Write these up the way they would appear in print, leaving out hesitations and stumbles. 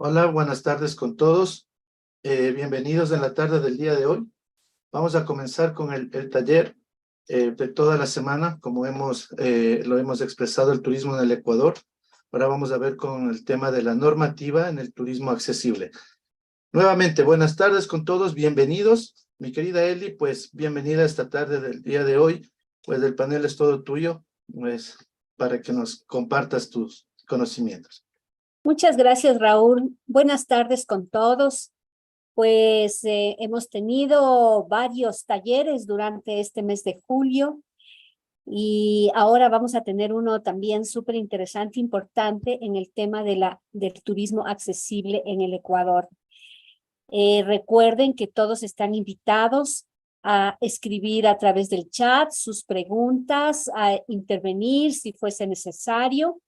Hola, buenas tardes con todos. Bienvenidos en la tarde del día de hoy. Vamos a comenzar con el taller de toda la semana, como lo hemos expresado, el turismo en el Ecuador. Ahora vamos a ver con el tema de la normativa en el turismo accesible. Nuevamente, buenas tardes con todos, bienvenidos. Mi querida Eli, pues bienvenida esta tarde del día de hoy. Pues el panel es todo tuyo, pues para que nos compartas tus conocimientos. Muchas gracias, Raúl. Buenas tardes con todos. Pues hemos tenido varios talleres durante este mes de julio y ahora vamos a tener uno también súper interesante, importante en el tema del turismo accesible en el Ecuador. Recuerden que todos están invitados a escribir a través del chat sus preguntas, a intervenir si fuese necesario.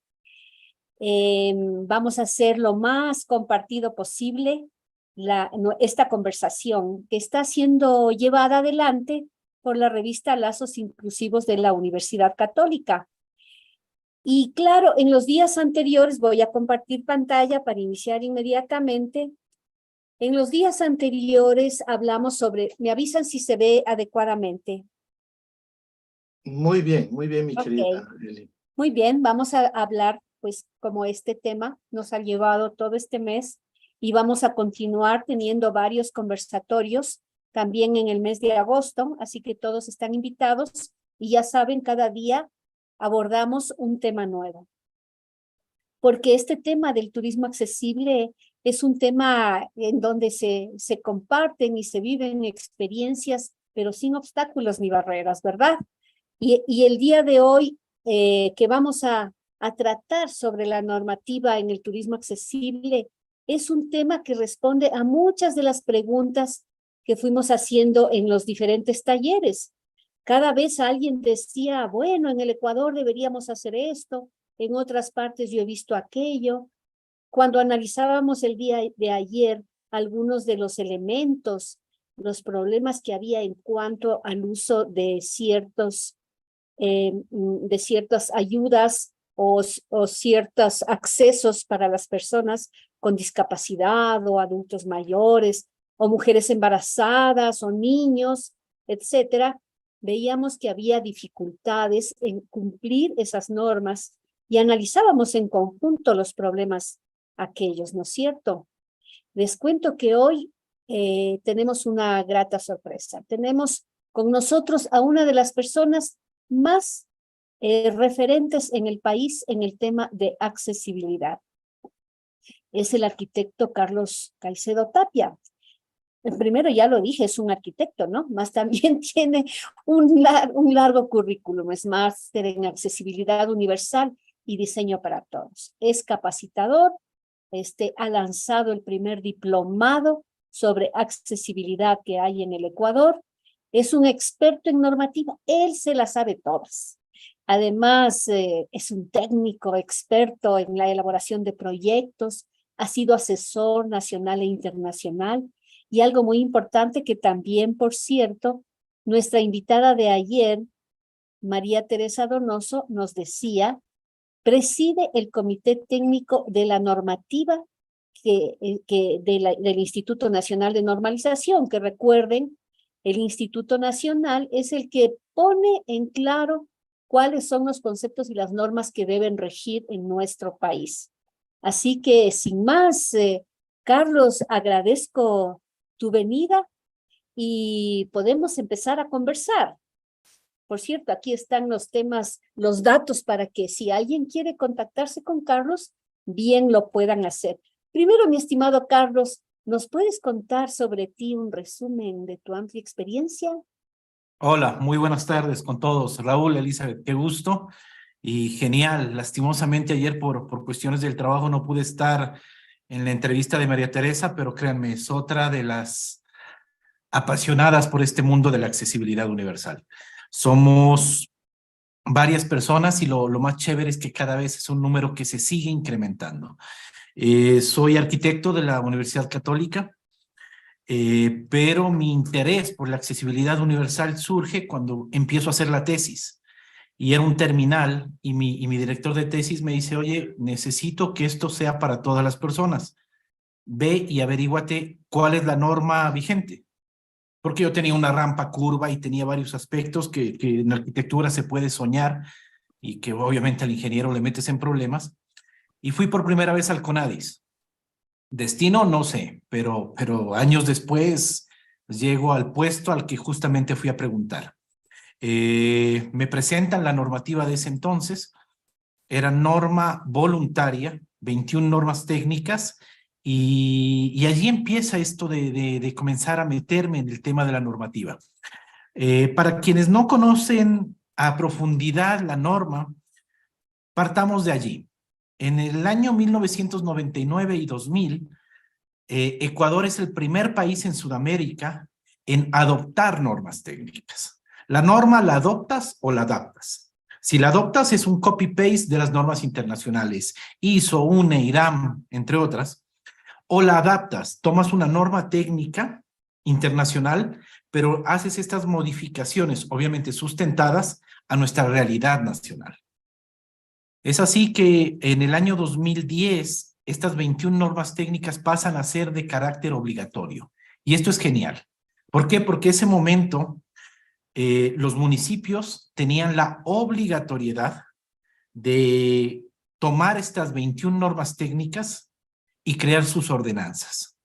Vamos a hacer lo más compartido posible esta conversación que está siendo llevada adelante por la revista Lazos Inclusivos de la Universidad Católica. Y claro, en los días anteriores voy a compartir pantalla para iniciar inmediatamente. En los días anteriores hablamos sobre, me avisan si se ve adecuadamente. Muy bien, mi querida Ok, Eli. muy bien, vamos a hablar pues como este tema nos ha llevado todo este mes y vamos a continuar teniendo varios conversatorios también en el mes de agosto, así que todos están invitados y ya saben, cada día abordamos un tema nuevo. Porque este tema del turismo accesible es un tema en donde se comparten y se viven experiencias, pero sin obstáculos ni barreras, ¿verdad? Y el día de hoy que vamos a tratar sobre la normativa en el turismo accesible es un tema que responde a muchas de las preguntas que fuimos haciendo en los diferentes talleres. Cada vez alguien decía, bueno, en el Ecuador deberíamos hacer esto, en otras partes yo he visto aquello. Cuando analizábamos el día de ayer algunos de los elementos, los problemas que había en cuanto al uso de ciertas ayudas o ciertos accesos para las personas con discapacidad o adultos mayores o mujeres embarazadas o niños, etcétera, veíamos que había dificultades en cumplir esas normas y analizábamos en conjunto los problemas aquellos, ¿no es cierto? Les cuento que hoy tenemos una grata sorpresa. Tenemos con nosotros a una de las personas más referentes en el país en el tema de accesibilidad. Es el arquitecto Carlos Caicedo Tapia. Primero ya lo dije, es un arquitecto, ¿no? Más también tiene un largo currículum, es máster en accesibilidad universal y diseño para todos. Es capacitador, ha lanzado el primer diplomado sobre accesibilidad que hay en el Ecuador. Es un experto en normativa, él se las sabe todas. Además, es un técnico experto en la elaboración de proyectos, ha sido asesor nacional e internacional, y algo muy importante que también, por cierto, nuestra invitada de ayer, María Teresa Donoso, nos decía, preside el Comité Técnico de la Normativa del Instituto Nacional de Normalización, que recuerden, el Instituto Nacional es el que pone en claro cuáles son los conceptos y las normas que deben regir en nuestro país. Así que, sin más, Carlos, agradezco tu venida y podemos empezar a conversar. Por cierto, aquí están los temas, los datos para que si alguien quiere contactarse con Carlos, bien lo puedan hacer. Primero, mi estimado Carlos, ¿nos puedes contar sobre ti un resumen de tu amplia experiencia? Hola, muy buenas tardes con todos. Raúl, Elizabeth, qué gusto y genial. Lastimosamente ayer por cuestiones del trabajo no pude estar en la entrevista de María Teresa, pero créanme, es otra de las apasionadas por este mundo de la accesibilidad universal. Somos varias personas y lo más chévere es que cada vez es un número que se sigue incrementando. Soy arquitecto de la Universidad Católica. Pero mi interés por la accesibilidad universal surge cuando empiezo a hacer la tesis. Y era un terminal y mi director de tesis me dice, oye, necesito que esto sea para todas las personas. ve y averíguate cuál es la norma vigente. Porque yo tenía una rampa curva y tenía varios aspectos que en arquitectura se puede soñar y que obviamente al ingeniero le metes en problemas. Y fui por primera vez al CONADIS. Destino, no sé, pero años después llego al puesto al que justamente fui a preguntar. Me presentan la normativa de ese entonces, era norma voluntaria, 21 normas técnicas, y allí empieza esto de comenzar a meterme en el tema de la normativa. Para quienes no conocen a profundidad la norma, partamos de allí. En el año 1999 y 2000, Ecuador es el primer país en Sudamérica en adoptar normas técnicas. La norma la adoptas o la adaptas. Si la adoptas es un copy-paste de las normas internacionales, ISO, UNE, IRAM, entre otras, o la adaptas, tomas una norma técnica internacional, pero haces estas modificaciones, obviamente sustentadas a nuestra realidad nacional. Es así que en el año 2010, estas 21 normas técnicas pasan a ser de carácter obligatorio. Y esto es genial. ¿Por qué? Porque ese momento los municipios tenían la obligatoriedad de tomar estas 21 normas técnicas y crear sus ordenanzas.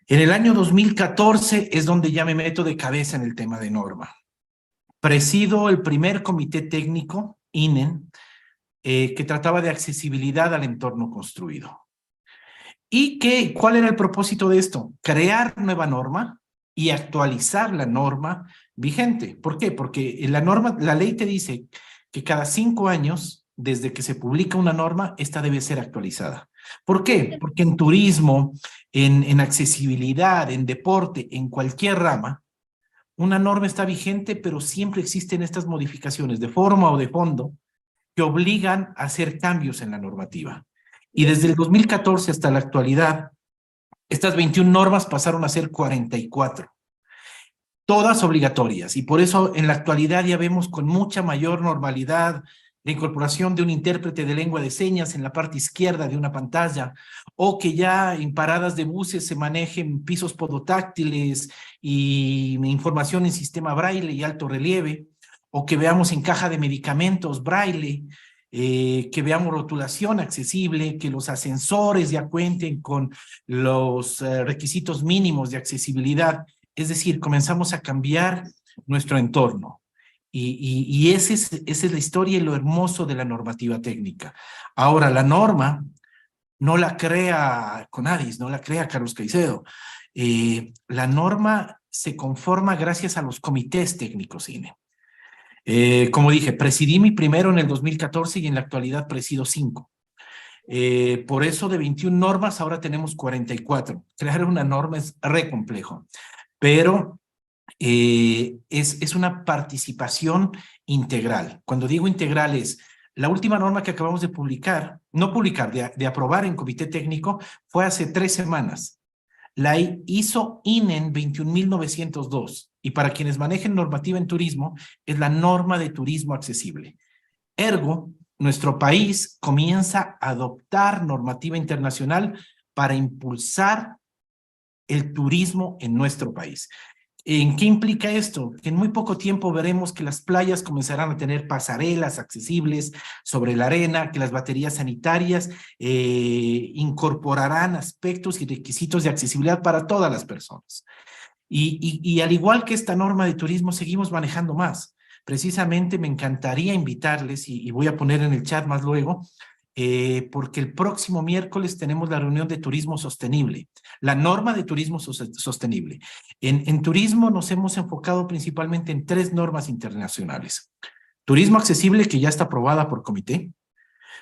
En el año 2014 es donde ya me meto de cabeza en el tema de norma. Presido el primer comité técnico, INEN, que trataba de accesibilidad al entorno construido. ¿Y cuál era el propósito de esto? Crear nueva norma y actualizar la norma vigente. ¿Por qué? Porque la ley te dice que cada 5 años, desde que se publica una norma, esta debe ser actualizada. ¿Por qué? Porque en turismo, en accesibilidad, en deporte, en cualquier rama, una norma está vigente, pero siempre existen estas modificaciones de forma o de fondo que obligan a hacer cambios en la normativa. Y desde el 2014 hasta la actualidad, estas 21 normas pasaron a ser 44, todas obligatorias. Y por eso en la actualidad ya vemos con mucha mayor normalidad la incorporación de un intérprete de lengua de señas en la parte izquierda de una pantalla, o que ya en paradas de buses se manejen pisos podotáctiles y información en sistema braille y alto relieve, o que veamos en caja de medicamentos braille, que veamos rotulación accesible, que los ascensores ya cuenten con los requisitos mínimos de accesibilidad. Es decir, comenzamos a cambiar nuestro entorno. Y esa es la historia y lo hermoso de la normativa técnica. Ahora, la norma no la crea CONADIS, no la crea Carlos Caicedo. La norma se conforma gracias a los comités técnicos INE. Como dije, presidí mi primero en el 2014 y en la actualidad presido 5. Por eso de 21 normas ahora tenemos 44. Crear una norma es re complejo, pero es una participación integral. Cuando digo integral es la última norma que acabamos de publicar, no publicar, de aprobar en comité técnico, fue hace 3 semanas. La hizo INEN 21.902 y para quienes manejen normativa en turismo es la norma de turismo accesible. Ergo, nuestro país comienza a adoptar normativa internacional para impulsar el turismo en nuestro país. ¿En qué implica esto? Que en muy poco tiempo veremos que las playas comenzarán a tener pasarelas accesibles sobre la arena, que las baterías sanitarias incorporarán aspectos y requisitos de accesibilidad para todas las personas. Y al igual que esta norma de turismo, seguimos manejando más. Precisamente me encantaría invitarles, y voy a poner en el chat más luego, porque el próximo miércoles tenemos la reunión de turismo sostenible, la norma de turismo sostenible. En turismo nos hemos enfocado principalmente en 3 normas internacionales. Turismo accesible, que ya está aprobada por comité.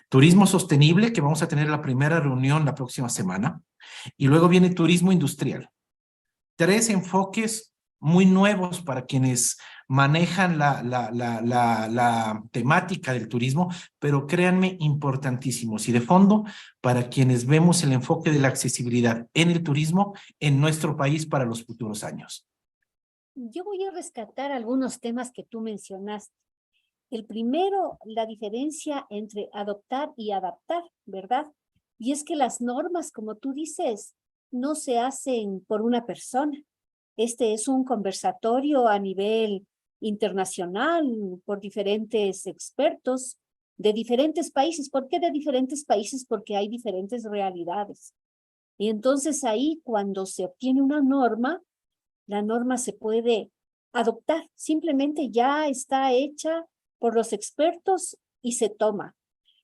Turismo sostenible, que vamos a tener la primera reunión la próxima semana. Y luego viene turismo industrial. 3 enfoques muy nuevos para quienes manejan la temática del turismo, pero créanme, importantísimos. Y de fondo, para quienes vemos el enfoque de la accesibilidad en el turismo en nuestro país para los futuros años. Yo voy a rescatar algunos temas que tú mencionaste. El primero, la diferencia entre adoptar y adaptar, ¿verdad? Y es que las normas, como tú dices, no se hacen por una persona. Este es un conversatorio a nivel internacional por diferentes expertos de diferentes países. ¿Por qué de diferentes países? Porque hay diferentes realidades. Y entonces ahí, cuando se obtiene una norma, la norma se puede adoptar. Simplemente ya está hecha por los expertos y se toma.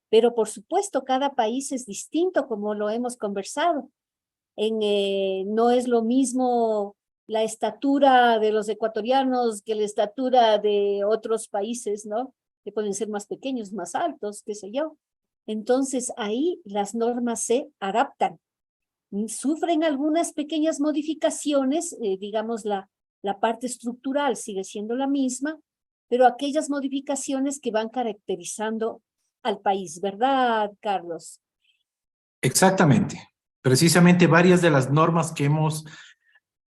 Pero por supuesto, cada país es distinto, como lo hemos conversado. No es lo mismo la estatura de los ecuatorianos que la estatura de otros países, ¿no? Que pueden ser más pequeños, más altos, qué sé yo. Entonces ahí las normas se adaptan. Sufren algunas pequeñas modificaciones, digamos la parte estructural sigue siendo la misma, pero aquellas modificaciones que van caracterizando al país, ¿verdad, Carlos? Exactamente. Precisamente varias de las normas que hemos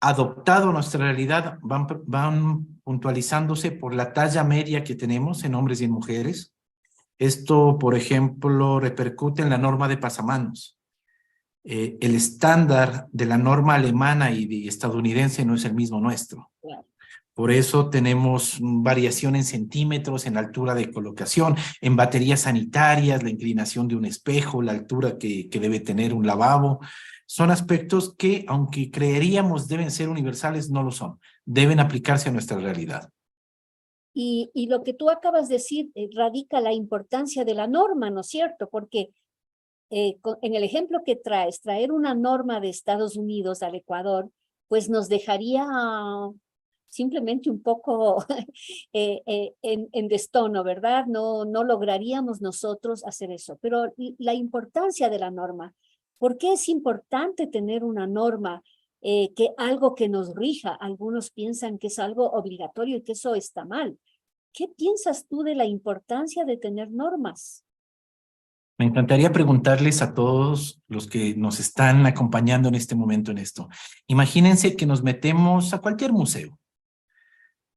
adoptado a nuestra realidad van puntualizándose por la talla media que tenemos en hombres y en mujeres. Esto, por ejemplo, repercute en la norma de pasamanos. El estándar de la norma alemana y de estadounidense no es el mismo nuestro. Claro. Por eso tenemos variación en centímetros, en la altura de colocación, en baterías sanitarias, la inclinación de un espejo, la altura que debe tener un lavabo. Son aspectos que, aunque creeríamos deben ser universales, no lo son. Deben aplicarse a nuestra realidad. Y lo que tú acabas de decir radica la importancia de la norma, ¿no es cierto? Porque en el ejemplo que traes, traer una norma de Estados Unidos al Ecuador, pues nos dejaría simplemente un poco en destono, ¿verdad? No lograríamos nosotros hacer eso. Pero la importancia de la norma, ¿por qué es importante tener una norma? Que algo que nos rija, algunos piensan que es algo obligatorio y que eso está mal. ¿Qué piensas tú de la importancia de tener normas? Me encantaría preguntarles a todos los que nos están acompañando en este momento en esto. Imagínense que nos metemos a cualquier museo.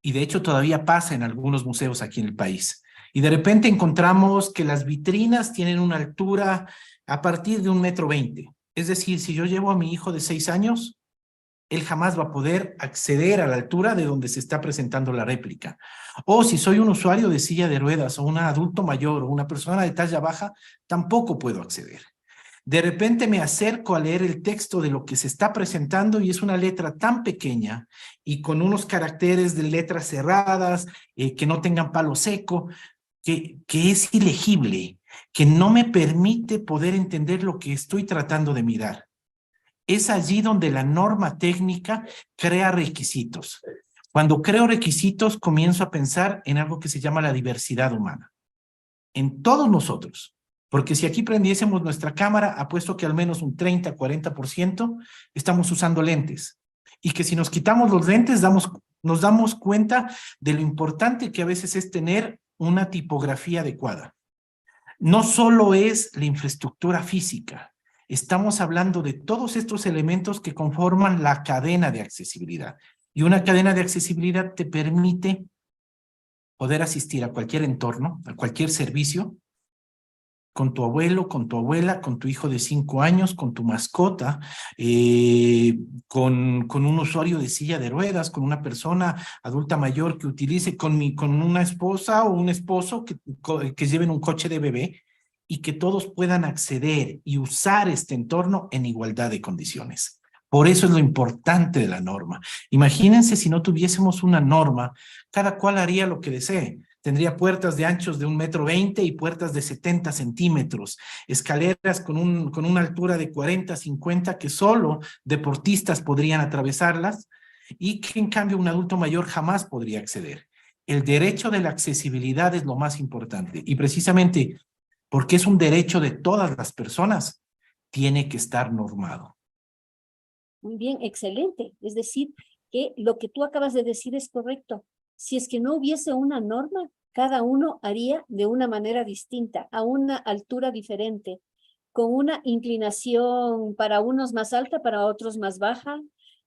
Y de hecho todavía pasa en algunos museos aquí en el país. Y de repente encontramos que las vitrinas tienen una altura a partir de 1,20 m. Es decir, si yo llevo a mi hijo de 6 años, él jamás va a poder acceder a la altura de donde se está presentando la réplica. O si soy un usuario de silla de ruedas o un adulto mayor o una persona de talla baja, tampoco puedo acceder. De repente me acerco a leer el texto de lo que se está presentando y es una letra tan pequeña y con unos caracteres de letras cerradas, que no tengan palo seco, que es ilegible, que no me permite poder entender lo que estoy tratando de mirar. Es allí donde la norma técnica crea requisitos. Cuando creo requisitos, comienzo a pensar en algo que se llama la diversidad humana. En todos nosotros. Porque si aquí prendiésemos nuestra cámara, apuesto que al menos un 30-40% estamos usando lentes. Y que si nos quitamos los lentes, nos damos cuenta de lo importante que a veces es tener una tipografía adecuada. No solo es la infraestructura física, estamos hablando de todos estos elementos que conforman la cadena de accesibilidad. Y una cadena de accesibilidad te permite poder asistir a cualquier entorno, a cualquier servicio, con tu abuelo, con tu abuela, con tu hijo de 5 años, con tu mascota, con un usuario de silla de ruedas, con una persona adulta mayor que utilice, con una esposa o un esposo que lleven un coche de bebé y que todos puedan acceder y usar este entorno en igualdad de condiciones. Por eso es lo importante de la norma. Imagínense si no tuviésemos una norma, cada cual haría lo que desee. Tendría puertas de anchos de 1,20 m y puertas de 70 centímetros, escaleras con una altura de 40-50 que solo deportistas podrían atravesarlas y que en cambio un adulto mayor jamás podría acceder. El derecho de la accesibilidad es lo más importante y precisamente porque es un derecho de todas las personas, tiene que estar normado. Muy bien, excelente. Es decir, que lo que tú acabas de decir es correcto. Si es que no hubiese una norma, cada uno haría de una manera distinta, a una altura diferente, con una inclinación para unos más alta, para otros más baja.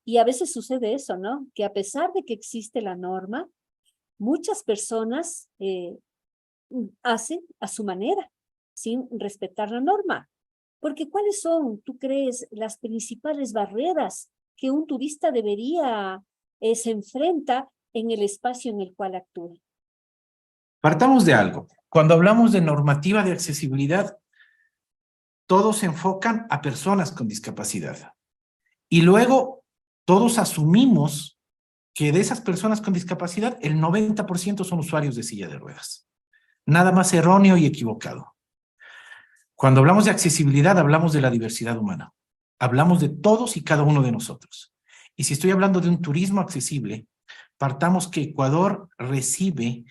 Y a veces sucede eso, ¿no? Que a pesar de que existe la norma, muchas personas hacen a su manera, sin respetar la norma. Porque ¿cuáles son, tú crees, las principales barreras que un turista se enfrenta en el espacio en el cual actúa? Partamos de algo. Cuando hablamos de normativa de accesibilidad, todos se enfocan a personas con discapacidad. Y luego todos asumimos que de esas personas con discapacidad, el 90% son usuarios de silla de ruedas. Nada más erróneo y equivocado. Cuando hablamos de accesibilidad, hablamos de la diversidad humana. Hablamos de todos y cada uno de nosotros. Y si estoy hablando de un turismo accesible, partamos que Ecuador recibe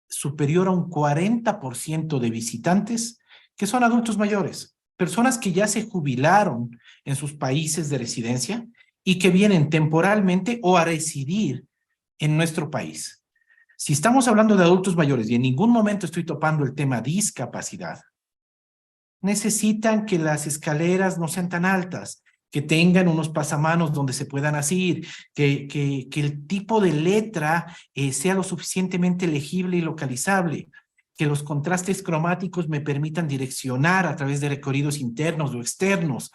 superior a un 40% de visitantes que son adultos mayores, personas que ya se jubilaron en sus países de residencia y que vienen temporalmente o a residir en nuestro país. Si estamos hablando de adultos mayores y en ningún momento estoy topando el tema discapacidad, necesitan que las escaleras no sean tan altas, que tengan unos pasamanos donde se puedan asir, que el tipo de letra sea lo suficientemente legible y localizable, que los contrastes cromáticos me permitan direccionar a través de recorridos internos o externos,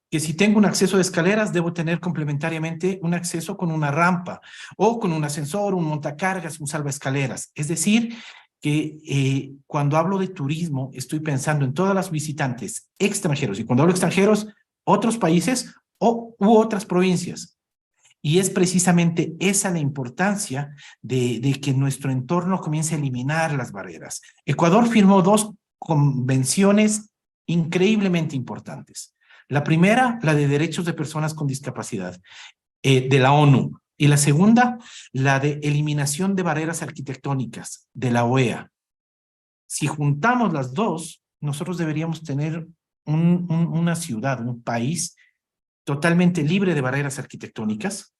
que si tengo un acceso de escaleras, debo tener complementariamente un acceso con una rampa o con un ascensor, un montacargas, un salvaescaleras. Es decir, que cuando hablo de turismo, estoy pensando en todas las visitantes extranjeros, y cuando hablo extranjeros, otros países u otras provincias. Y es precisamente esa la importancia de que nuestro entorno comience a eliminar las barreras. Ecuador firmó 2 convenciones increíblemente importantes. La primera, la de derechos de personas con discapacidad, de la ONU. Y la segunda, la de eliminación de barreras arquitectónicas, de la OEA. Si juntamos las dos, nosotros deberíamos tener una ciudad, un país totalmente libre de barreras arquitectónicas,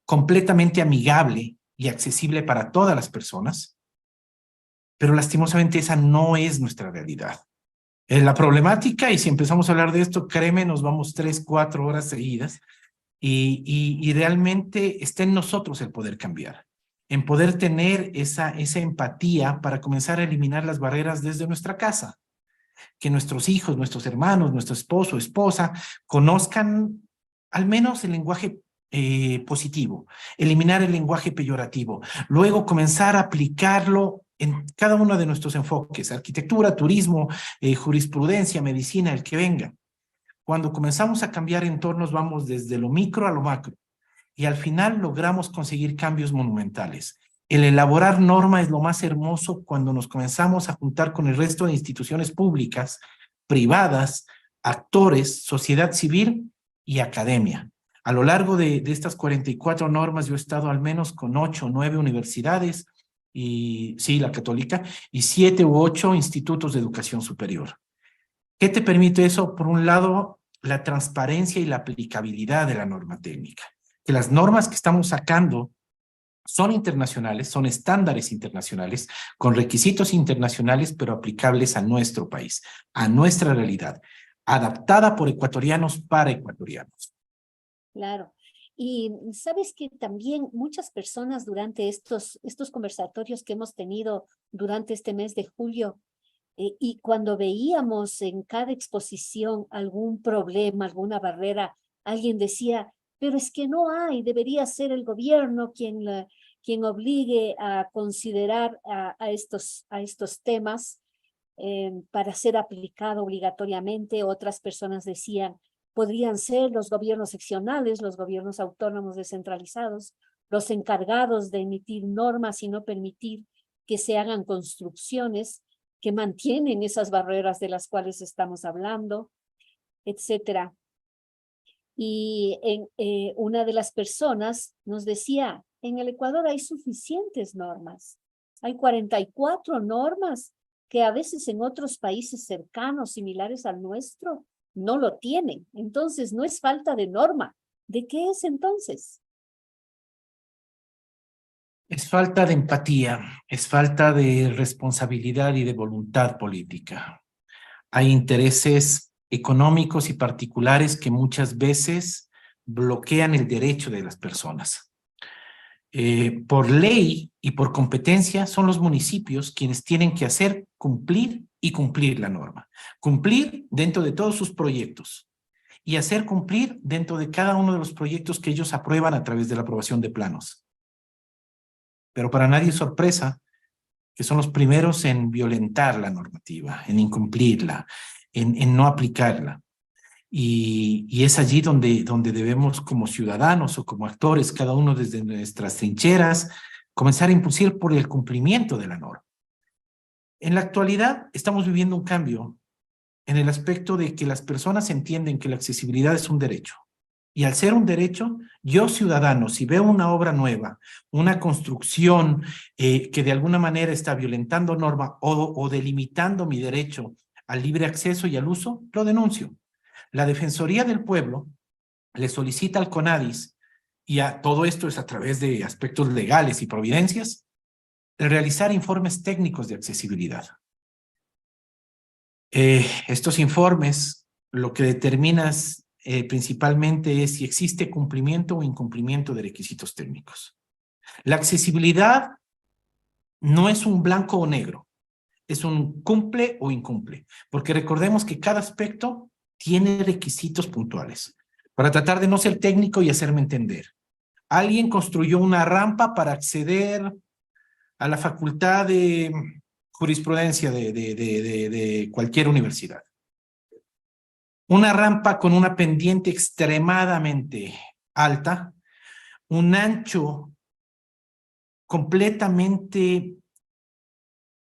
completamente amigable y accesible para todas las personas, pero lastimosamente esa no es nuestra realidad. La problemática, y si empezamos a hablar de esto, créeme, nos vamos 3, 4 horas seguidas, y realmente está en nosotros el poder cambiar, en poder tener esa empatía para comenzar a eliminar las barreras desde nuestra casa. Que nuestros hijos, nuestros hermanos, nuestro esposo, esposa, conozcan al menos el lenguaje positivo, eliminar el lenguaje peyorativo, luego comenzar a aplicarlo en cada uno de nuestros enfoques, arquitectura, turismo, jurisprudencia, medicina, el que venga. Cuando comenzamos a cambiar entornos, vamos desde lo micro a lo macro, y al final logramos conseguir cambios monumentales. El elaborar norma es lo más hermoso cuando nos comenzamos a juntar con el resto de instituciones públicas, privadas, actores, sociedad civil y academia. A lo largo de estas 44 normas, yo he estado al menos con 8 o 9 universidades, y sí, la católica, y 7 u 8 institutos de educación superior. ¿Qué te permite eso? Por un lado, la transparencia y la aplicabilidad de la norma técnica. Que las normas que estamos sacando son internacionales, son estándares internacionales, con requisitos internacionales, pero aplicables a nuestro país, a nuestra realidad, adaptada por ecuatorianos para ecuatorianos. Claro. Y sabes que también muchas personas durante estos conversatorios que hemos tenido durante este mes de julio, y cuando veíamos en cada exposición algún problema, alguna barrera, alguien decía, pero es que no hay, debería ser el gobierno quien obligue a considerar a estos temas para ser aplicado obligatoriamente. Otras personas decían, podrían ser los gobiernos seccionales, los gobiernos autónomos descentralizados, los encargados de emitir normas y no permitir que se hagan construcciones que mantienen esas barreras de las cuales estamos hablando, etcétera. Y una de las personas nos decía, en el Ecuador hay suficientes normas. Hay 44 normas que a veces en otros países cercanos, similares al nuestro, no lo tienen. Entonces, no es falta de norma. ¿De qué es entonces? Es falta de empatía, es falta de responsabilidad y de voluntad política. Hay intereses económicos y particulares que muchas veces bloquean el derecho de las personas. Por ley y por competencia son los municipios quienes tienen que hacer cumplir y cumplir la norma. Cumplir dentro de todos sus proyectos y hacer cumplir dentro de cada uno de los proyectos que ellos aprueban a través de la aprobación de planos. Pero para nadie es sorpresa que son los primeros en violentar la normativa, en incumplirla, en no aplicarla. Y es allí donde debemos, como ciudadanos o como actores, cada uno desde nuestras trincheras, comenzar a impulsar por el cumplimiento de la norma. En la actualidad estamos viviendo un cambio en el aspecto de que las personas entienden que la accesibilidad es un derecho. Y al ser un derecho, yo ciudadano, si veo una obra nueva, una construcción que de alguna manera está violentando norma o delimitando mi derecho al libre acceso y al uso, lo denuncio. La Defensoría del Pueblo le solicita al CONADIS, y todo esto es a través de aspectos legales y providencias, de realizar informes técnicos de accesibilidad. Estos informes lo que determinan principalmente es si existe cumplimiento o incumplimiento de requisitos técnicos. La accesibilidad no es un blanco o negro, es un cumple o incumple, porque recordemos que cada aspecto tiene requisitos puntuales. Para tratar de no ser técnico y hacerme entender, alguien construyó una rampa para acceder a la facultad de jurisprudencia de cualquier universidad. Una rampa con una pendiente extremadamente alta, un ancho completamente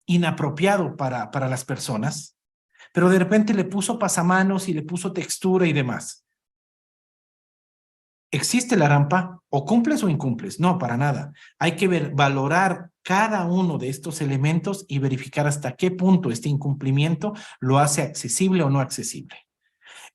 inapropiado para las personas, pero de repente le puso pasamanos y le puso textura y demás. ¿Existe la rampa? ¿O cumples o incumples? No, para nada. Hay que valorar cada uno de estos elementos y verificar hasta qué punto este incumplimiento lo hace accesible o no accesible.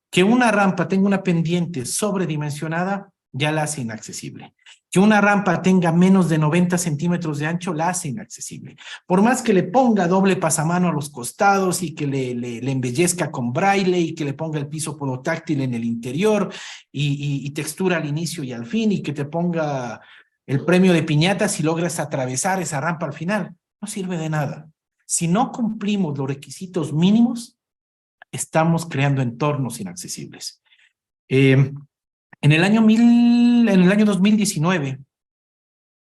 Que una rampa tenga una pendiente sobredimensionada ya la hace inaccesible. Que una rampa tenga menos de 90 centímetros de ancho la hace inaccesible. Por más que le ponga doble pasamano a los costados y que le embellezca con braille y que le ponga el piso podotáctil en el interior y textura al inicio y al fin y que te ponga el premio de piñata si logras atravesar esa rampa al final, no sirve de nada. Si no cumplimos los requisitos mínimos, estamos creando entornos inaccesibles. En el año 2019,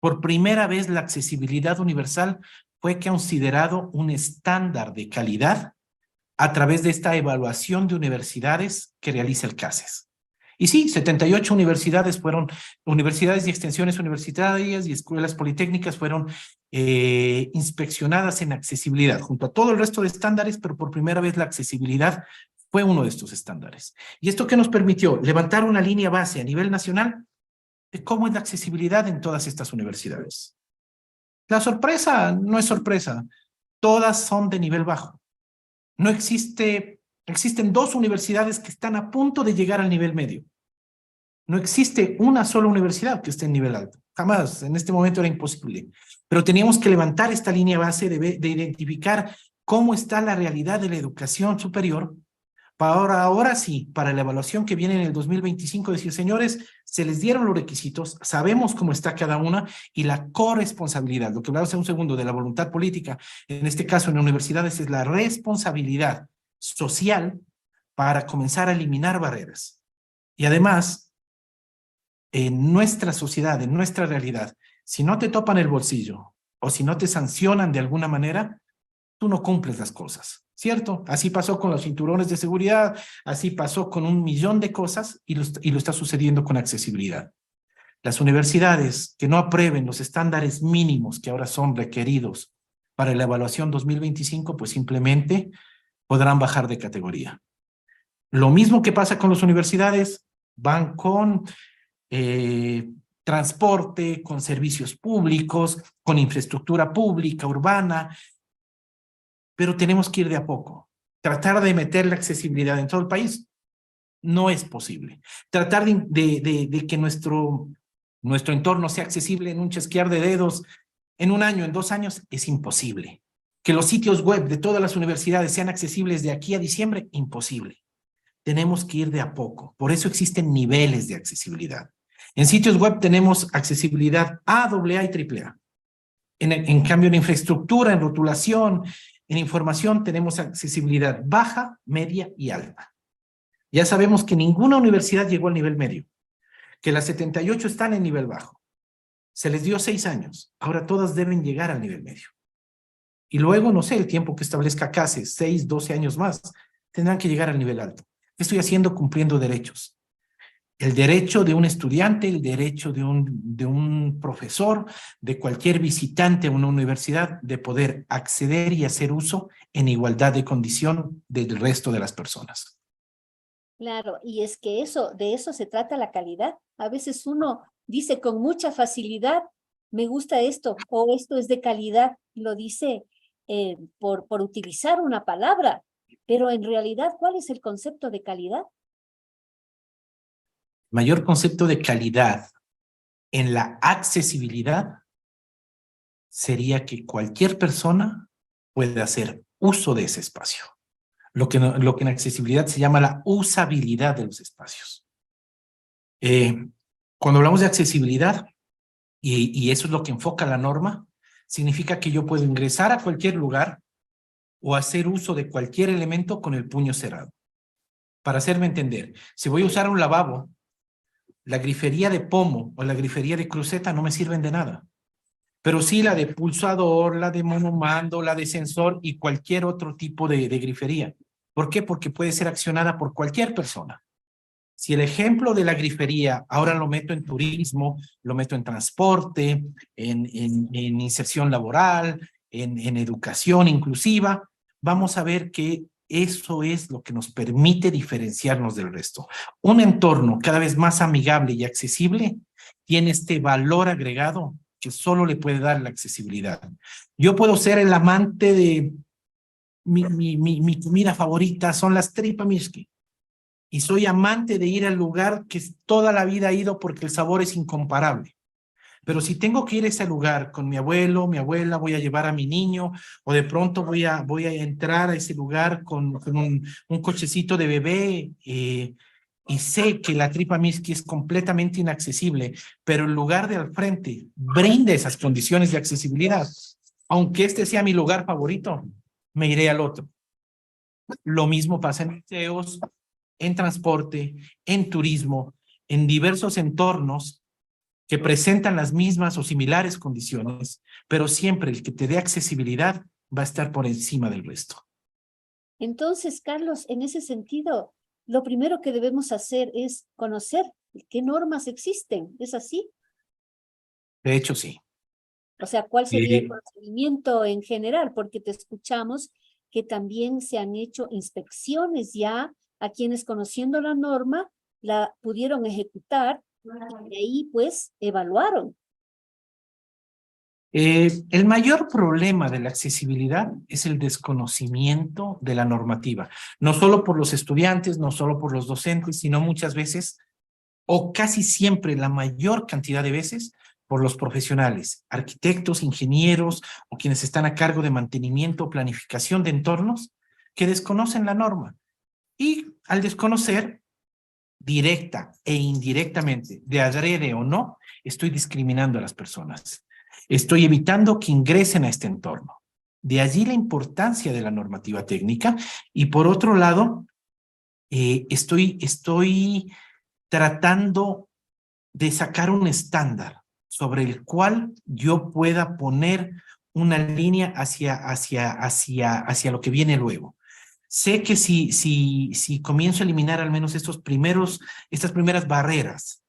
por primera vez la accesibilidad universal fue considerado un estándar de calidad a través de esta evaluación de universidades que realiza el CASES. Y sí, 78 universidades fueron, universidades y extensiones universitarias y escuelas politécnicas fueron inspeccionadas en accesibilidad, junto a todo el resto de estándares, pero por primera vez la accesibilidad fue uno de estos estándares. ¿Y esto qué nos permitió? Levantar una línea base a nivel nacional de cómo es la accesibilidad en todas estas universidades. La sorpresa no es sorpresa, todas son de nivel bajo. No existen 2 universidades que están a punto de llegar al nivel medio. No existe una sola universidad que esté en nivel alto. Jamás, en este momento era imposible. Pero teníamos que levantar esta línea base de identificar cómo está la realidad de la educación superior. Ahora sí, para la evaluación que viene en el 2025, decir, señores, se les dieron los requisitos, sabemos cómo está cada una y la corresponsabilidad, lo que hablaba hace un segundo de la voluntad política, en este caso en universidades es la responsabilidad social para comenzar a eliminar barreras. Y además, en nuestra sociedad, en nuestra realidad, si no te topan el bolsillo o si no te sancionan de alguna manera, tú no cumples las cosas, ¿cierto? Así pasó con los cinturones de seguridad, así pasó con 1 millón de cosas y lo está sucediendo con accesibilidad. Las universidades que no aprueben los estándares mínimos que ahora son requeridos para la evaluación 2025, pues simplemente podrán bajar de categoría. Lo mismo que pasa con las universidades, van con transporte, con servicios públicos, con infraestructura pública, urbana, pero tenemos que ir de a poco. Tratar de meter la accesibilidad en todo el país no es posible. Tratar de que nuestro entorno sea accesible en un chasquear de dedos en 1 año, en 2 años, es imposible. Que los sitios web de todas las universidades sean accesibles de aquí a diciembre, imposible. Tenemos que ir de a poco. Por eso existen niveles de accesibilidad. En sitios web tenemos accesibilidad A, AA y AAA. En cambio, en infraestructura, en rotulación, en información, tenemos accesibilidad baja, media y alta. Ya sabemos que ninguna universidad llegó al nivel medio, que las 78 están en nivel bajo. Se les dio 6 años, ahora todas deben llegar al nivel medio. Y luego, no sé, el tiempo que establezca CASE, 6, 12 años más, tendrán que llegar al nivel alto. ¿Qué estoy haciendo? Cumpliendo derechos. El derecho de un estudiante, el derecho de un profesor, de cualquier visitante a una universidad, de poder acceder y hacer uso en igualdad de condición del resto de las personas. Claro, y es que de eso se trata la calidad. A veces uno dice con mucha facilidad, me gusta esto, o esto es de calidad, lo dice por utilizar una palabra, pero en realidad, ¿cuál es el concepto de calidad? Mayor concepto de calidad en la accesibilidad sería que cualquier persona pueda hacer uso de ese espacio. Lo que en accesibilidad se llama la usabilidad de los espacios. Cuando hablamos de accesibilidad, y eso es lo que enfoca la norma, significa que yo puedo ingresar a cualquier lugar o hacer uso de cualquier elemento con el puño cerrado. Para hacerme entender, si voy a usar un lavabo, la grifería de pomo o la grifería de cruceta no me sirven de nada. Pero sí la de pulsador, la de monomando, la de sensor y cualquier otro tipo de grifería. ¿Por qué? Porque puede ser accionada por cualquier persona. Si el ejemplo de la grifería ahora lo meto en turismo, lo meto en transporte, en inserción laboral, en educación inclusiva, vamos a ver que eso es lo que nos permite diferenciarnos del resto. Un entorno cada vez más amigable y accesible tiene este valor agregado que solo le puede dar la accesibilidad. Yo puedo ser el amante de mi comida favorita, son las tripamirsky. Y soy amante de ir al lugar que toda la vida he ido porque el sabor es incomparable. Pero si tengo que ir a ese lugar con mi abuelo, mi abuela, voy a llevar a mi niño, o de pronto voy a entrar a ese lugar con un cochecito de bebé, y sé que la tripamirsky es completamente inaccesible, pero el lugar de al frente brinda esas condiciones de accesibilidad. Aunque este sea mi lugar favorito, me iré al otro. Lo mismo pasa en museos, en transporte, en turismo, en diversos entornos que presentan las mismas o similares condiciones, pero siempre el que te dé accesibilidad va a estar por encima del resto. Entonces, Carlos, en ese sentido, lo primero que debemos hacer es conocer qué normas existen. ¿Es así? De hecho, sí. O sea, ¿cuál sería el procedimiento en general? Porque te escuchamos que también se han hecho inspecciones ya a quienes, conociendo la norma, la pudieron ejecutar y ahí pues evaluaron. El mayor problema de la accesibilidad es el desconocimiento de la normativa, no solo por los estudiantes, no solo por los docentes, sino muchas veces, o casi siempre, la mayor cantidad de veces, por los profesionales, arquitectos, ingenieros o quienes están a cargo de mantenimiento o planificación de entornos que desconocen la norma. Y al desconocer, directa e indirectamente, de adrede o no, estoy discriminando a las personas. Estoy evitando que ingresen a este entorno. De allí la importancia de la normativa técnica. Y por otro lado, estoy tratando de sacar un estándar sobre el cual yo pueda poner una línea hacia lo que viene luego. Sé que si comienzo a eliminar al menos estas primeras barreras,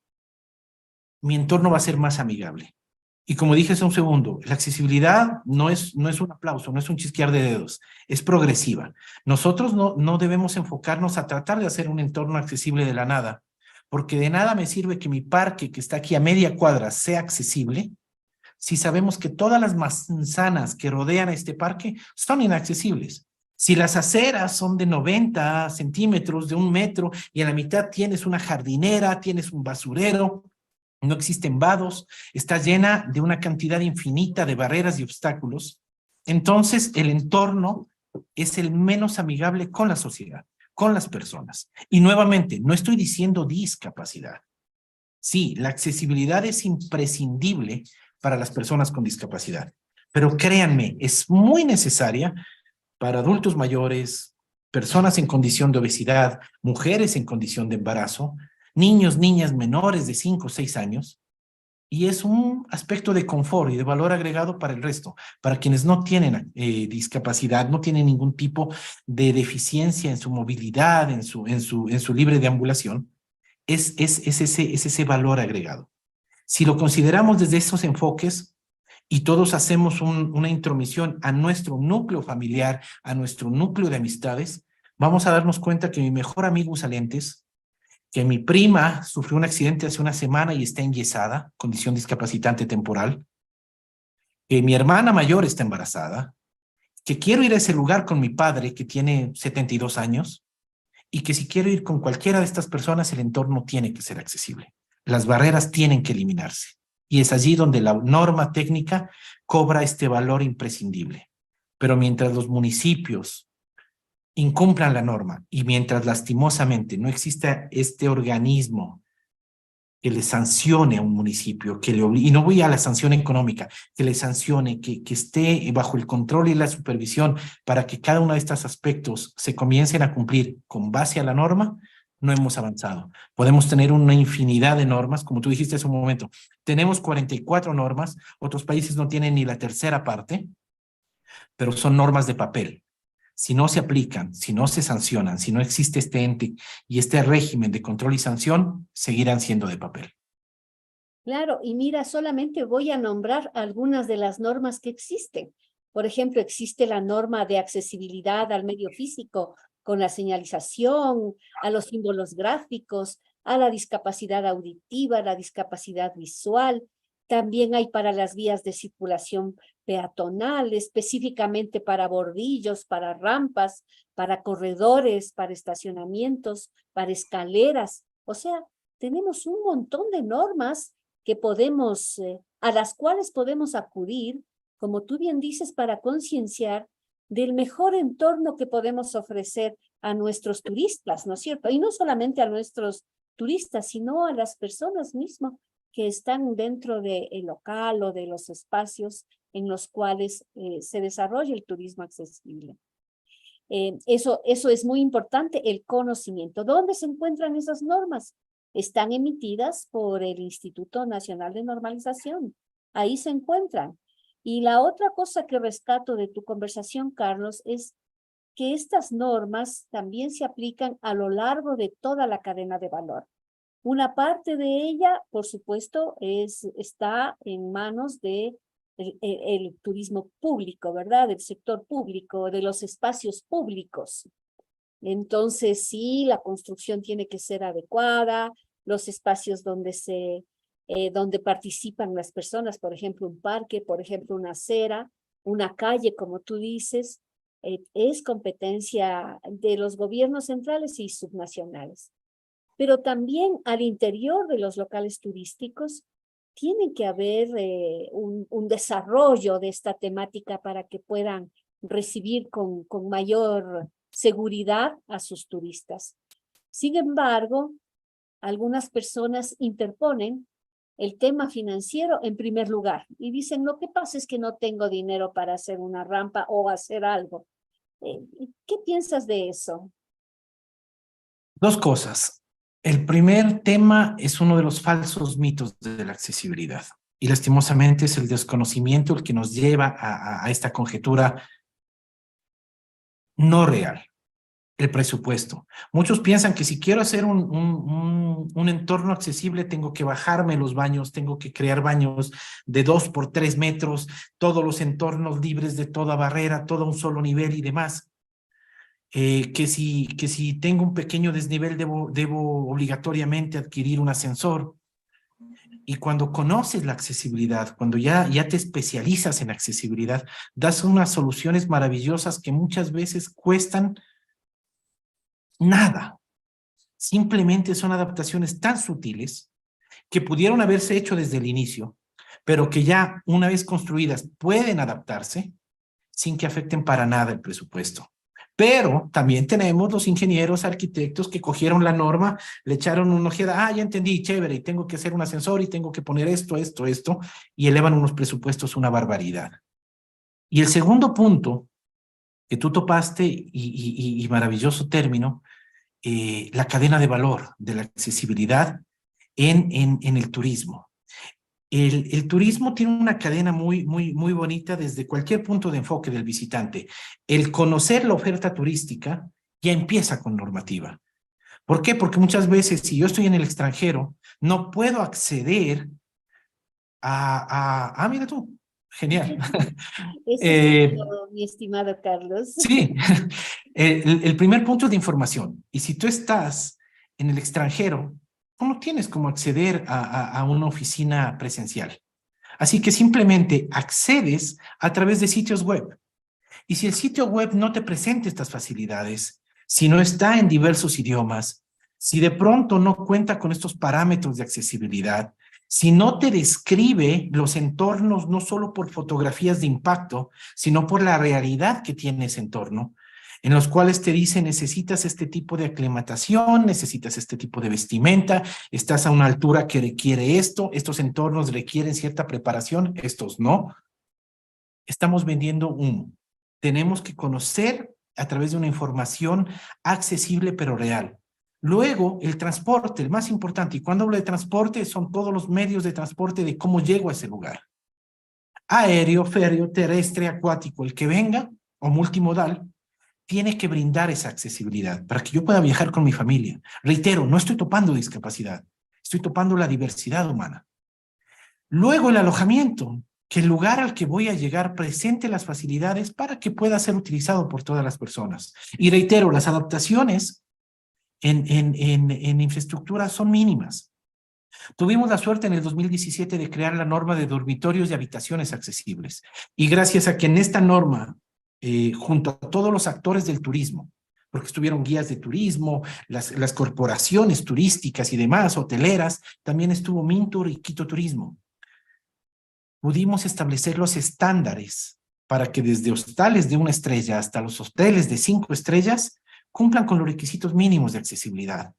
mi entorno va a ser más amigable. Y como dije hace un segundo, la accesibilidad no es un aplauso, no es un chisquear de dedos, es progresiva. Nosotros no debemos enfocarnos a tratar de hacer un entorno accesible de la nada, porque de nada me sirve que mi parque, que está aquí a media cuadra, sea accesible, si sabemos que todas las manzanas que rodean a este parque son inaccesibles. Si las aceras son de 90 centímetros, de 1 metro, y a la mitad tienes una jardinera, tienes un basurero, no existen vados, está llena de una cantidad infinita de barreras y obstáculos, entonces el entorno es el menos amigable con la sociedad, con las personas. Y nuevamente, no estoy diciendo discapacidad, Sí, la accesibilidad es imprescindible para las personas con discapacidad, pero créanme, es muy necesaria para adultos mayores, personas en condición de obesidad, mujeres en condición de embarazo, niños, niñas menores de 5 o 6 años, y es un aspecto de confort y de valor agregado para el resto, para quienes no tienen discapacidad, no tienen ningún tipo de deficiencia en su movilidad, en su libre deambulación, es ese valor agregado. Si lo consideramos desde esos enfoques y todos hacemos una intromisión a nuestro núcleo familiar, a nuestro núcleo de amistades, vamos a darnos cuenta que mi mejor amigo usa lentes, que mi prima sufrió un accidente hace una semana y está enyesada, condición discapacitante temporal, que mi hermana mayor está embarazada, que quiero ir a ese lugar con mi padre que tiene 72 años y que si quiero ir con cualquiera de estas personas, el entorno tiene que ser accesible. Las barreras tienen que eliminarse. Y es allí donde la norma técnica cobra este valor imprescindible. Pero mientras los municipios incumplan la norma y mientras lastimosamente no exista este organismo que le sancione a un municipio, que le obligue, y no voy a la sanción económica, que le sancione, que esté bajo el control y la supervisión para que cada uno de estos aspectos se comiencen a cumplir con base a la norma, no hemos avanzado. Podemos tener una infinidad de normas, como tú dijiste hace un momento. Tenemos 44 normas, otros países no tienen ni la tercera parte, pero son normas de papel. Si no se aplican, si no se sancionan, si no existe este ente y este régimen de control y sanción, seguirán siendo de papel. Claro, y mira, solamente voy a nombrar algunas de las normas que existen. Por ejemplo, existe la norma de accesibilidad al medio físico con la señalización, a los símbolos gráficos, a la discapacidad auditiva, a la discapacidad visual. También hay para las vías de circulación peatonal, específicamente para bordillos, para rampas, para corredores, para estacionamientos, para escaleras. O sea, tenemos un montón de normas que podemos, a las cuales podemos acudir, como tú bien dices, para concienciar del mejor entorno que podemos ofrecer a nuestros turistas, ¿no es cierto? Y no solamente a nuestros turistas, sino a las personas mismas que están dentro del local o de los espacios en los cuales se desarrolla el turismo accesible. Eso es muy importante, el conocimiento. ¿Dónde se encuentran esas normas? Están emitidas por el Instituto Nacional de Normalización. Ahí se encuentran. Y la otra cosa que rescato de tu conversación, Carlos, es que estas normas también se aplican a lo largo de toda la cadena de valor. Una parte de ella, por supuesto, está en manos de el turismo público, ¿verdad? Del sector público, de los espacios públicos. Entonces, sí, la construcción tiene que ser adecuada, los espacios donde participan las personas, por ejemplo, un parque, por ejemplo, una acera, una calle, como tú dices, es competencia de los gobiernos centrales y subnacionales. Pero también al interior de los locales turísticos tiene que haber un desarrollo de esta temática para que puedan recibir con mayor seguridad a sus turistas. Sin embargo, algunas personas interponen el tema financiero en primer lugar y dicen, lo que pasa es que no tengo dinero para hacer una rampa o hacer algo. ¿Qué piensas de eso? Dos cosas. El primer tema es uno de los falsos mitos de la accesibilidad y lastimosamente es el desconocimiento el que nos lleva a esta conjetura no real. El presupuesto. Muchos piensan que si quiero hacer un entorno accesible tengo que bajarme los baños, tengo que crear baños de 2 por 3 metros, todos los entornos libres de toda barrera, todo a un solo nivel y demás. Que si tengo un pequeño desnivel debo obligatoriamente adquirir un ascensor. Y cuando conoces la accesibilidad, cuando ya te especializas en accesibilidad, das unas soluciones maravillosas que muchas veces cuestan nada. Simplemente son adaptaciones tan sutiles que pudieron haberse hecho desde el inicio, pero que ya una vez construidas pueden adaptarse sin que afecten para nada el presupuesto. Pero también tenemos los ingenieros, arquitectos que cogieron la norma, le echaron una ojeada, ya entendí, chévere, y tengo que hacer un ascensor y tengo que poner esto, y elevan unos presupuestos una barbaridad. Y el segundo punto que tú topaste, y maravilloso término, la cadena de valor de la accesibilidad en el turismo. El turismo tiene una cadena muy bonita desde cualquier punto de enfoque del visitante. El conocer la oferta turística ya empieza con normativa. ¿Por qué? Porque muchas veces, si yo estoy en el extranjero, no puedo acceder mira tú, genial. Eso es todo, mi estimado Carlos. Sí, el primer punto es de información. Y si tú estás en el extranjero, tú no tienes cómo acceder a una oficina presencial. Así que simplemente accedes a través de sitios web. Y si el sitio web no te presenta estas facilidades, si no está en diversos idiomas, si de pronto no cuenta con estos parámetros de accesibilidad, si no te describe los entornos no solo por fotografías de impacto, sino por la realidad que tiene ese entorno, en los cuales te dice necesitas este tipo de aclimatación, necesitas este tipo de vestimenta, estás a una altura que requiere esto, estos entornos requieren cierta preparación, estos no. Estamos vendiendo humo. Tenemos que conocer a través de una información accesible pero real. Luego, el transporte, el más importante, y cuando hablo de transporte, son todos los medios de transporte de cómo llego a ese lugar. Aéreo, férreo, terrestre, acuático, el que venga, o multimodal, tiene que brindar esa accesibilidad para que yo pueda viajar con mi familia. Reitero, no estoy topando discapacidad, estoy topando la diversidad humana. Luego, el alojamiento, que el lugar al que voy a llegar presente las facilidades para que pueda ser utilizado por todas las personas. Y reitero, las adaptaciones en infraestructura son mínimas. Tuvimos la suerte en el 2017 de crear la norma de dormitorios y habitaciones accesibles. Y gracias a que en esta norma, junto a todos los actores del turismo, porque estuvieron guías de turismo, las corporaciones turísticas y demás, hoteleras, también estuvo Mintur y Quito Turismo. Pudimos establecer los estándares para que desde hostales de 1 estrella hasta los hoteles de 5 estrellas cumplan con los requisitos mínimos de accesibilidad.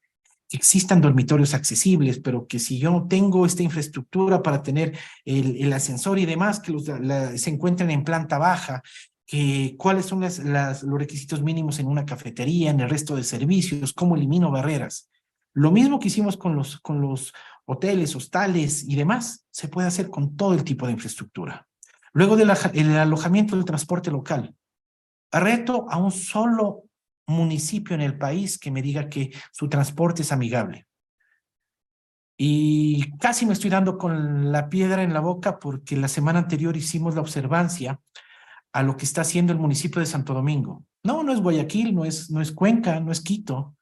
Que existan dormitorios accesibles, pero que si yo no tengo esta infraestructura para tener el ascensor y demás, que se encuentren en planta baja, cuáles son los requisitos mínimos en una cafetería, en el resto de servicios, cómo elimino barreras. Lo mismo que hicimos con los hoteles, hostales y demás, se puede hacer con todo el tipo de infraestructura. Luego del alojamiento del transporte local, reto a un solo municipio en el país que me diga que su transporte es amigable. Y casi me estoy dando con la piedra en la boca porque la semana anterior hicimos la observancia a lo que está haciendo el municipio de Santo Domingo. No es Guayaquil, no es Cuenca, no es Quito.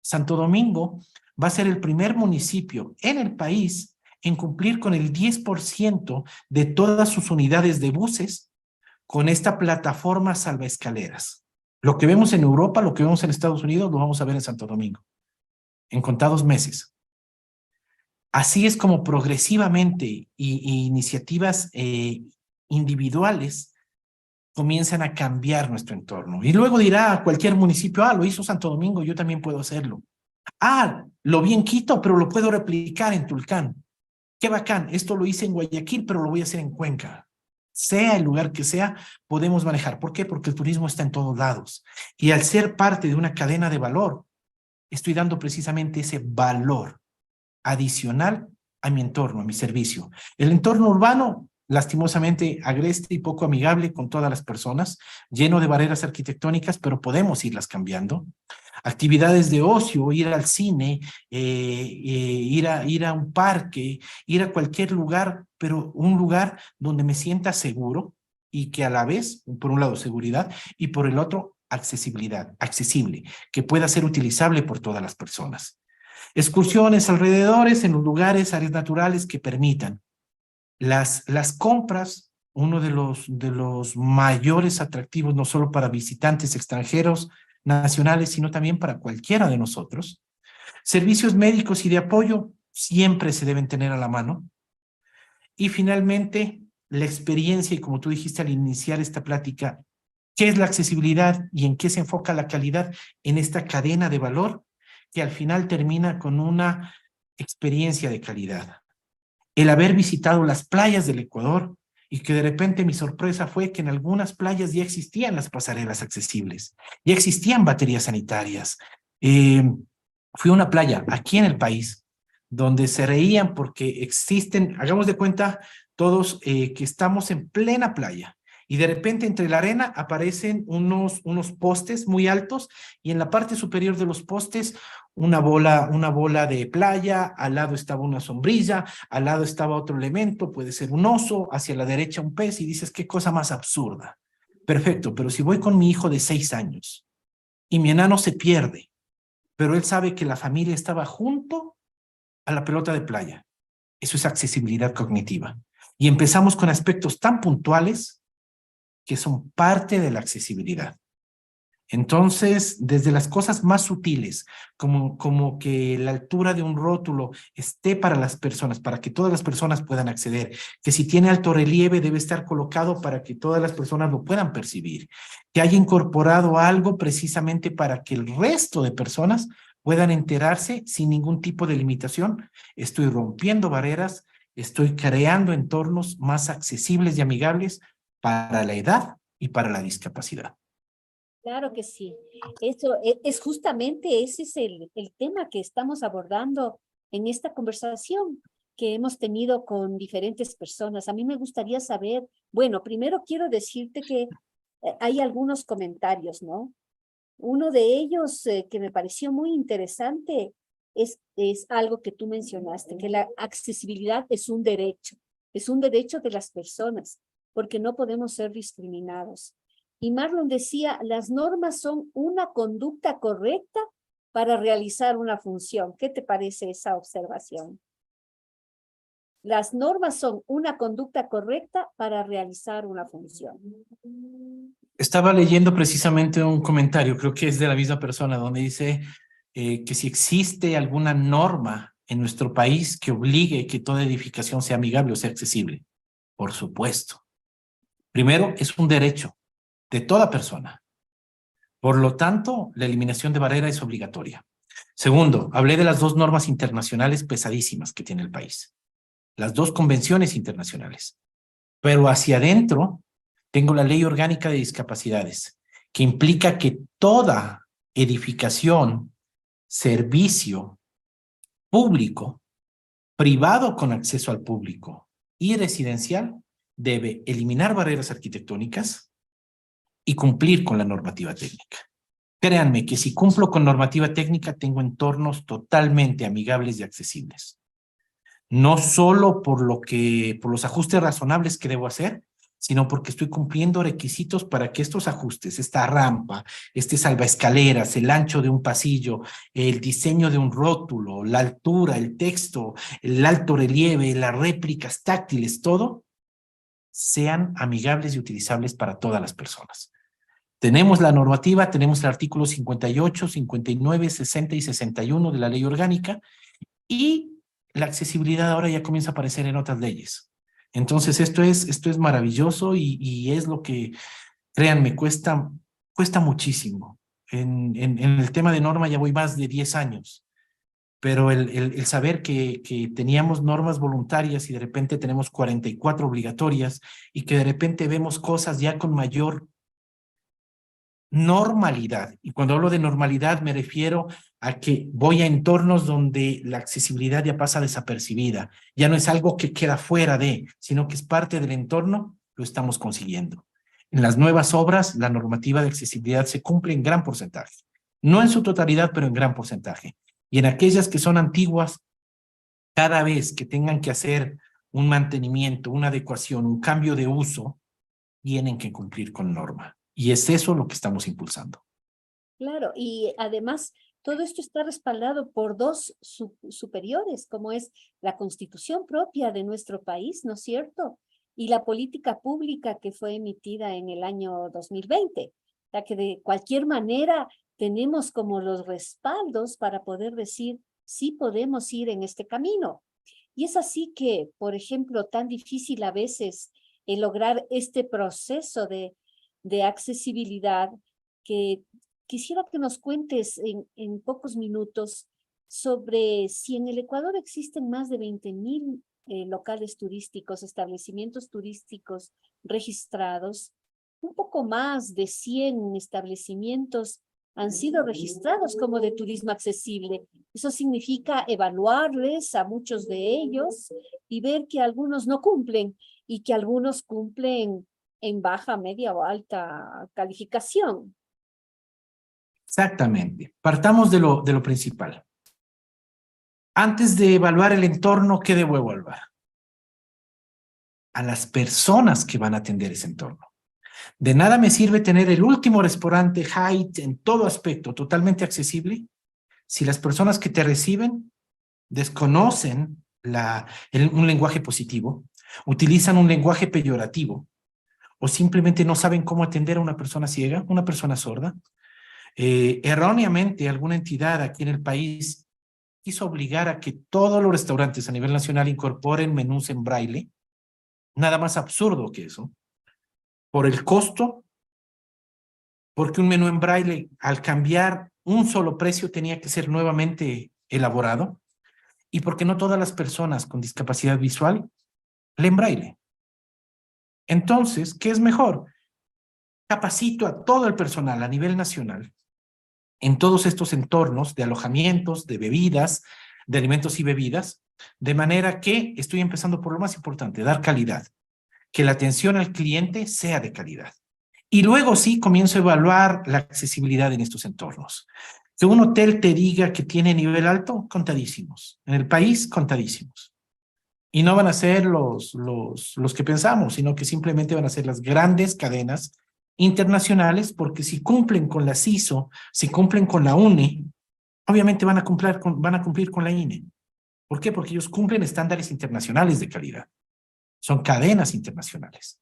Santo Domingo va a ser el primer municipio en el país en cumplir con el 10% de todas sus unidades de buses con esta plataforma salvaescaleras. Lo que vemos en Europa, lo que vemos en Estados Unidos, lo vamos a ver en Santo Domingo, en contados meses. Así es como progresivamente y iniciativas individuales comienzan a cambiar nuestro entorno. Y luego dirá a cualquier municipio, lo hizo Santo Domingo, yo también puedo hacerlo. Lo vi en Quito, pero lo puedo replicar en Tulcán. Qué bacán, esto lo hice en Guayaquil, pero lo voy a hacer en Cuenca. Sea el lugar que sea, podemos manejar. ¿Por qué? Porque el turismo está en todos lados. Y al ser parte de una cadena de valor, estoy dando precisamente ese valor adicional a mi entorno, a mi servicio. El entorno urbano, lastimosamente agreste y poco amigable con todas las personas, lleno de barreras arquitectónicas, pero podemos irlas cambiando. Actividades de ocio, ir al cine, ir a un parque, ir a cualquier lugar, pero un lugar donde me sienta seguro y que a la vez, por un lado, seguridad y por el otro, accesibilidad, accesible, que pueda ser utilizable por todas las personas. Excursiones, alrededores, en los lugares, áreas naturales que permitan. Las compras, uno de los mayores atractivos, no solo para visitantes extranjeros, nacionales, sino también para cualquiera de nosotros. Servicios médicos y de apoyo siempre se deben tener a la mano. Y finalmente, la experiencia, y como tú dijiste al iniciar esta plática, ¿Qué es la accesibilidad y en qué se enfoca la calidad en esta cadena de valor que al final termina con una experiencia de calidad? El haber visitado las playas del Ecuador y que de repente mi sorpresa fue que en algunas playas ya existían las pasarelas accesibles, ya existían baterías sanitarias. Fui a una playa aquí en el país donde se reían porque existen, hagamos de cuenta todos que estamos en plena playa y de repente entre la arena aparecen unos postes muy altos y en la parte superior de los postes una bola de playa, al lado estaba una sombrilla, al lado estaba otro elemento, puede ser un oso, hacia la derecha un pez y dices, qué cosa más absurda. Perfecto, pero si voy con mi hijo de 6 años y mi enano se pierde, pero él sabe que la familia estaba junto a la pelota de playa, eso es accesibilidad cognitiva. Y empezamos con aspectos tan puntuales que son parte de la accesibilidad. Entonces, desde las cosas más sutiles, como que la altura de un rótulo esté para las personas, para que todas las personas puedan acceder, que si tiene alto relieve debe estar colocado para que todas las personas lo puedan percibir, que haya incorporado algo precisamente para que el resto de personas puedan enterarse sin ningún tipo de limitación. Estoy rompiendo barreras, estoy creando entornos más accesibles y amigables para la edad y para la discapacidad. Claro que sí. Eso es justamente ese es el tema que estamos abordando en esta conversación que hemos tenido con diferentes personas. A mí me gustaría saber, bueno, primero quiero decirte que hay algunos comentarios, ¿no? Uno de ellos que me pareció muy interesante es algo que tú mencionaste, que la accesibilidad es un derecho de las personas, porque no podemos ser discriminados. Y Marlon decía, las normas son una conducta correcta para realizar una función. ¿Qué te parece esa observación? Las normas son una conducta correcta para realizar una función. Estaba leyendo precisamente un comentario, creo que es de la misma persona, donde dice que si existe alguna norma en nuestro país que obligue que toda edificación sea amigable o sea accesible. Por supuesto. Primero, es un derecho de toda persona. Por lo tanto, la eliminación de barrera es obligatoria. Segundo, hablé de las 2 normas internacionales pesadísimas que tiene el país. Las 2 convenciones internacionales. Pero hacia adentro tengo la Ley Orgánica de Discapacidades, que implica que toda edificación, servicio público, privado con acceso al público y residencial debe eliminar barreras arquitectónicas y cumplir con la normativa técnica. Créanme que si cumplo con normativa técnica, tengo entornos totalmente amigables y accesibles. No solo por los ajustes razonables que debo hacer, sino porque estoy cumpliendo requisitos para que estos ajustes, esta rampa, este salvaescaleras, el ancho de un pasillo, el diseño de un rótulo, la altura, el texto, el alto relieve, las réplicas táctiles, todo, sean amigables y utilizables para todas las personas. Tenemos la normativa, tenemos el artículo 58, 59, 60 y 61 de la ley orgánica y la accesibilidad ahora ya comienza a aparecer en otras leyes. Entonces esto es maravilloso y es lo que, créanme, cuesta muchísimo. En el tema de norma ya voy más de 10 años, pero el saber que teníamos normas voluntarias y de repente tenemos 44 obligatorias y que de repente vemos cosas ya con mayor normalidad. Y cuando hablo de normalidad me refiero a que voy a entornos donde la accesibilidad ya pasa desapercibida. Ya no es algo que queda fuera de, sino que es parte del entorno, lo estamos consiguiendo. En las nuevas obras, la normativa de accesibilidad se cumple en gran porcentaje. No en su totalidad, pero en gran porcentaje. Y en aquellas que son antiguas, cada vez que tengan que hacer un mantenimiento, una adecuación, un cambio de uso, tienen que cumplir con norma. Y es eso lo que estamos impulsando. Claro, y además todo esto está respaldado por dos superiores, como es la Constitución propia de nuestro país, ¿no es cierto? Y la política pública que fue emitida en el año 2020. O sea que de cualquier manera tenemos como los respaldos para poder decir, sí podemos ir en este camino. Y es así que, por ejemplo, tan difícil a veces lograr este proceso de de accesibilidad que quisiera que nos cuentes en pocos minutos sobre si en el Ecuador existen más de 20.000 locales turísticos, establecimientos turísticos registrados. Un poco más de 100 establecimientos han sido registrados como de turismo accesible. Eso significa evaluarles a muchos de ellos y ver que algunos no cumplen y que algunos cumplen en baja, media o alta calificación. Exactamente. Partamos de lo principal. Antes de evaluar el entorno, ¿qué debo evaluar? A las personas que van a atender ese entorno. De nada me sirve tener el último restaurante Hyatt en todo aspecto, totalmente accesible, si las personas que te reciben desconocen un lenguaje positivo, utilizan un lenguaje peyorativo, o simplemente no saben cómo atender a una persona ciega, una persona sorda. Erróneamente, alguna entidad aquí en el país quiso obligar a que todos los restaurantes a nivel nacional incorporen menús en braille. Nada más absurdo que eso. Por el costo, porque un menú en braille, al cambiar un solo precio, tenía que ser nuevamente elaborado, y porque no todas las personas con discapacidad visual leen braille. Entonces, ¿qué es mejor? Capacito a todo el personal a nivel nacional en todos estos entornos de alojamientos, de bebidas, de alimentos y bebidas, de manera que estoy empezando por lo más importante, dar calidad, que la atención al cliente sea de calidad. Y luego sí comienzo a evaluar la accesibilidad en estos entornos. Que un hotel te diga que tiene nivel alto, contadísimos. En el país, contadísimos. Y no van a ser los que pensamos, sino que simplemente van a ser las grandes cadenas internacionales, porque si cumplen con la CISO, si cumplen con la UNE, obviamente van a cumplir con la INE. ¿Por qué? Porque ellos cumplen estándares internacionales de calidad. Son cadenas internacionales.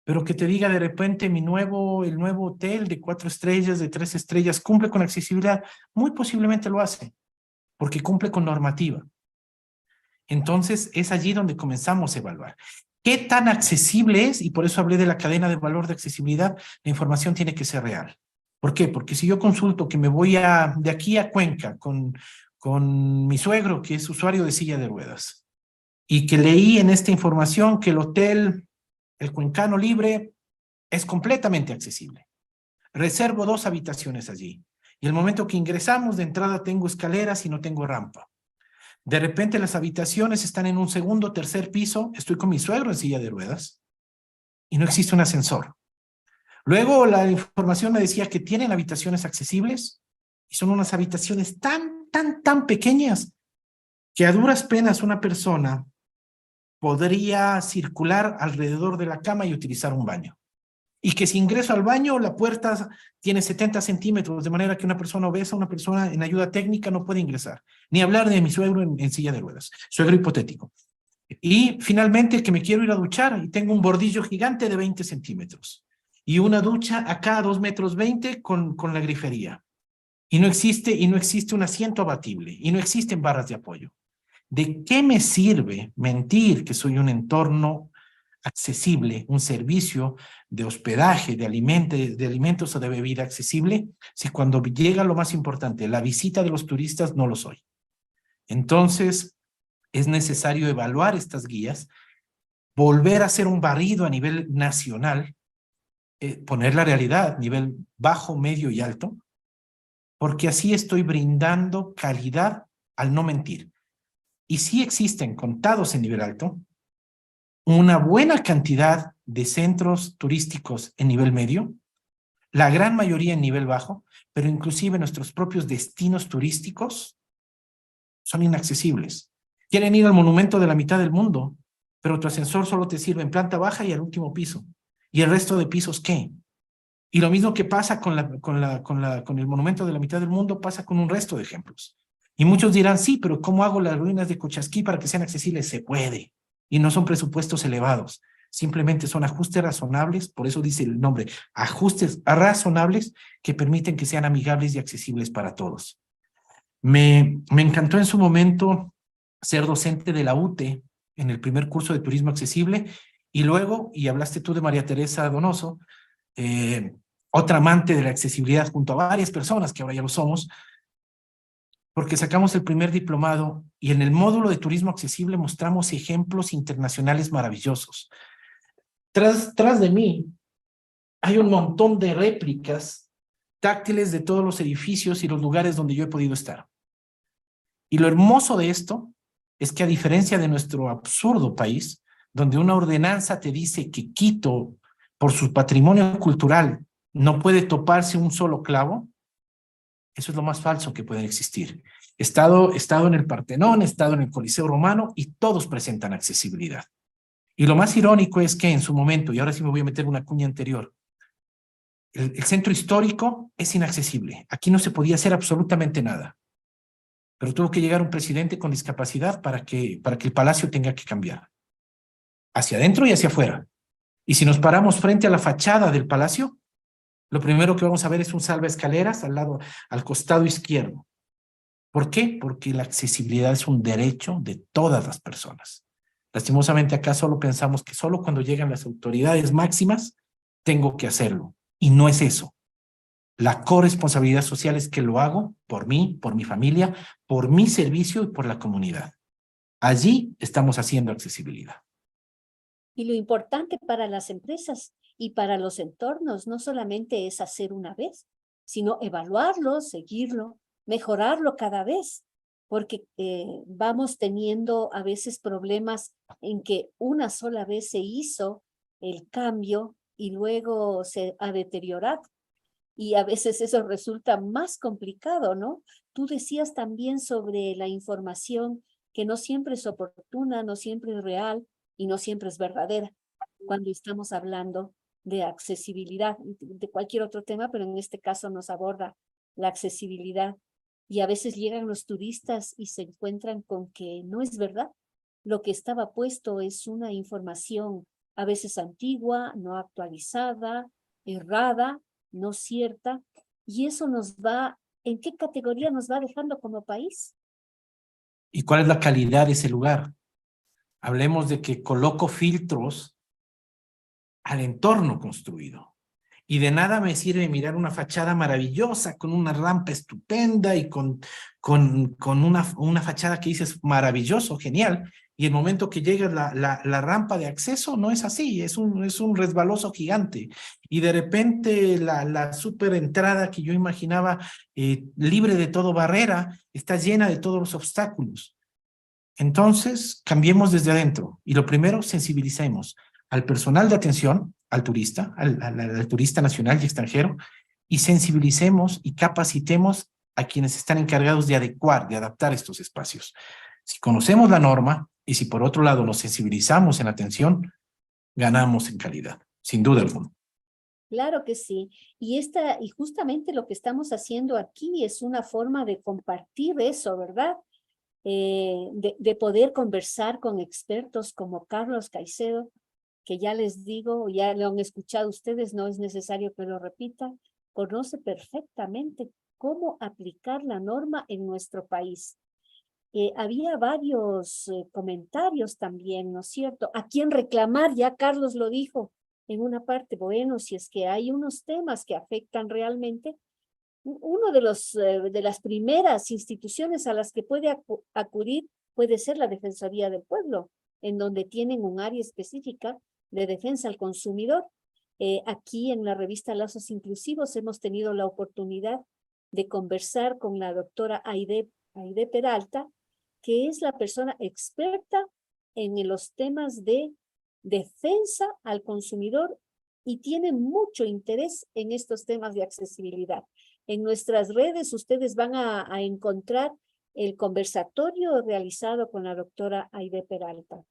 Pero que te diga de repente el nuevo hotel de 4 estrellas, de 3 estrellas, cumple con accesibilidad, muy posiblemente lo hace, porque cumple con normativa. Entonces es allí donde comenzamos a evaluar. ¿Qué tan accesible es? Y por eso hablé de la cadena de valor de accesibilidad. La información tiene que ser real. ¿Por qué? Porque si yo consulto que me voy de aquí a Cuenca con mi suegro, que es usuario de silla de ruedas, y que leí en esta información que el hotel, el Cuencano Libre, es completamente accesible. Reservo 2 habitaciones allí. Y el momento que ingresamos, de entrada tengo escaleras y no tengo rampa. De repente las habitaciones están en un segundo, tercer piso, estoy con mi suegro en silla de ruedas y no existe un ascensor. Luego la información me decía que tienen habitaciones accesibles y son unas habitaciones tan pequeñas que a duras penas una persona podría circular alrededor de la cama y utilizar un baño. Y que si ingreso al baño, la puerta tiene 70 centímetros, de manera que una persona obesa, una persona en ayuda técnica no puede ingresar. Ni hablar de mi suegro en silla de ruedas, suegro hipotético. Y finalmente que me quiero ir a duchar y tengo un bordillo gigante de 20 centímetros. Y una ducha a cada 2,20 metros con la grifería. Y no existe un asiento abatible. Y no existen barras de apoyo. ¿De qué me sirve mentir que soy un entorno accesible, un servicio de hospedaje, de alimentos o de bebida accesible, si cuando llega lo más importante, la visita de los turistas, no lo soy? Entonces, es necesario evaluar estas guías, volver a hacer un barrido a nivel nacional, poner la realidad, nivel bajo, medio y alto, porque así estoy brindando calidad al no mentir. Y sí existen, contados en nivel alto, una buena cantidad de centros turísticos en nivel medio, la gran mayoría en nivel bajo, pero inclusive nuestros propios destinos turísticos son inaccesibles. Quieren ir al monumento de la mitad del mundo, pero tu ascensor solo te sirve en planta baja y al último piso. ¿Y el resto de pisos qué? Y lo mismo que pasa con el monumento de la mitad del mundo, pasa con un resto de ejemplos. Y muchos dirán, sí, pero ¿cómo hago las ruinas de Cochasquí para que sean accesibles? Se puede. Y no son presupuestos elevados. Simplemente son ajustes razonables, por eso dice el nombre, ajustes razonables que permiten que sean amigables y accesibles para todos. Me encantó en su momento ser docente de la UTE en el primer curso de turismo accesible y luego, y hablaste tú de María Teresa Donoso, otra amante de la accesibilidad junto a varias personas que ahora ya lo somos, porque sacamos el primer diplomado y en el módulo de turismo accesible mostramos ejemplos internacionales maravillosos. Tras de mí hay un montón de réplicas táctiles de todos los edificios y los lugares donde yo he podido estar. Y lo hermoso de esto es que a diferencia de nuestro absurdo país, donde una ordenanza te dice que Quito, por su patrimonio cultural, no puede toparse un solo clavo, eso es lo más falso que puede existir. He estado en el Partenón, he estado en el Coliseo Romano y todos presentan accesibilidad. Y lo más irónico es que en su momento, y ahora sí me voy a meter una cuña anterior, el centro histórico es inaccesible. Aquí no se podía hacer absolutamente nada. Pero tuvo que llegar un presidente con discapacidad para que el palacio tenga que cambiar. Hacia adentro y hacia afuera. Y si nos paramos frente a la fachada del palacio, lo primero que vamos a ver es un salvaescaleras al costado izquierdo. ¿Por qué? Porque la accesibilidad es un derecho de todas las personas. Lastimosamente acá solo pensamos que solo cuando llegan las autoridades máximas tengo que hacerlo. Y no es eso. La corresponsabilidad social es que lo hago por mí, por mi familia, por mi servicio y por la comunidad. Allí estamos haciendo accesibilidad. Y lo importante para las empresas y para los entornos no solamente es hacer una vez, sino evaluarlo, seguirlo, mejorarlo cada vez, porque vamos teniendo a veces problemas en que una sola vez se hizo el cambio y luego se ha deteriorado. Y a veces eso resulta más complicado, ¿no? Tú decías también sobre la información que no siempre es oportuna, no siempre es real y no siempre es verdadera cuando estamos hablando de accesibilidad, de cualquier otro tema, pero en este caso nos aborda la accesibilidad. Y a veces llegan los turistas y se encuentran con que no es verdad. Lo que estaba puesto es una información a veces antigua, no actualizada, errada, no cierta, y eso nos va, ¿en qué categoría nos va dejando como país? ¿Y cuál es la calidad de ese lugar? Hablemos de que coloco filtros al entorno construido. Y de nada me sirve mirar una fachada maravillosa, con una rampa estupenda y con una fachada que dices maravilloso, genial. Y el momento que llega la rampa de acceso no es así, es un resbaloso gigante. Y de repente la super entrada que yo imaginaba libre de todo barrera está llena de todos los obstáculos. Entonces, cambiemos desde adentro. Y lo primero, sensibilicemos al personal de atención, al turista, al turista nacional y extranjero, y sensibilicemos y capacitemos a quienes están encargados de adecuar, de adaptar estos espacios. Si conocemos la norma y si por otro lado nos sensibilizamos en atención, ganamos en calidad, sin duda alguna. Claro que sí. Y justamente lo que estamos haciendo aquí es una forma de compartir eso, ¿verdad? De poder conversar con expertos como Carlos Caicedo, que ya les digo, ya lo han escuchado ustedes, no es necesario que lo repita, conoce perfectamente cómo aplicar la norma en nuestro país. Había varios comentarios también, ¿no es cierto? ¿A quién reclamar? Ya Carlos lo dijo en una parte, bueno, si es que hay unos temas que afectan realmente, uno de las primeras instituciones a las que puede acudir puede ser la Defensoría del Pueblo, en donde tienen un área específica de defensa al consumidor. Aquí en la revista Lazos Inclusivos hemos tenido la oportunidad de conversar con la doctora Aide Peralta, que es la persona experta en los temas de defensa al consumidor y tiene mucho interés en estos temas de accesibilidad. En nuestras redes ustedes van a encontrar el conversatorio realizado con la doctora Aide Peralta.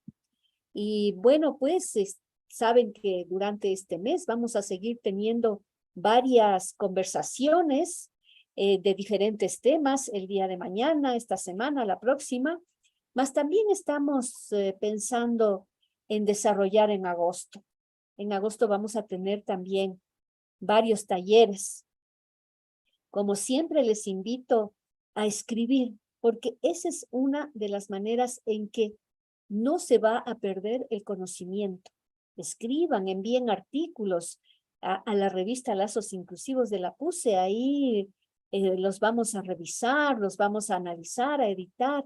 Y bueno, pues saben que durante este mes vamos a seguir teniendo varias conversaciones de diferentes temas el día de mañana, esta semana, la próxima, mas también estamos pensando en desarrollar en agosto. En agosto vamos a tener también varios talleres. Como siempre les invito a escribir, porque esa es una de las maneras en que no se va a perder el conocimiento. Escriban, envíen artículos, a la revista Lazos Inclusivos de la PUSE. Ahí los vamos a revisar, los vamos a analizar, a editar,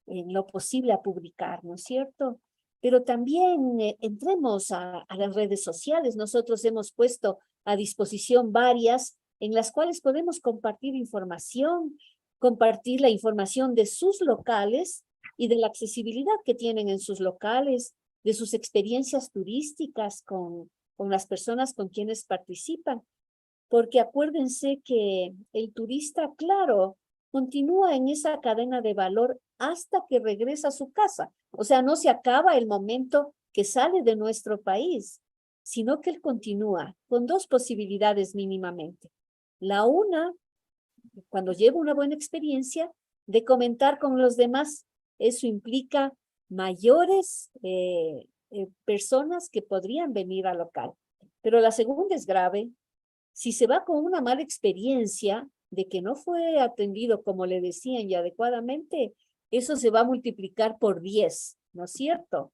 en lo posible a publicar, ¿no es cierto? Pero también entremos a las redes sociales. Nosotros hemos puesto a disposición varias en las cuales podemos compartir información, compartir la información de sus locales y de la accesibilidad que tienen en sus locales, de sus experiencias turísticas con las personas con quienes participan. Porque acuérdense que el turista, claro, continúa en esa cadena de valor hasta que regresa a su casa. O sea, no se acaba el momento que sale de nuestro país, sino que él continúa con dos posibilidades mínimamente. La una, cuando lleva una buena experiencia, de comentar con los demás. Eso implica mayores personas que podrían venir al local. Pero la segunda es grave. Si se va con una mala experiencia de que no fue atendido como le decían y adecuadamente, eso se va a multiplicar por 10, ¿no es cierto?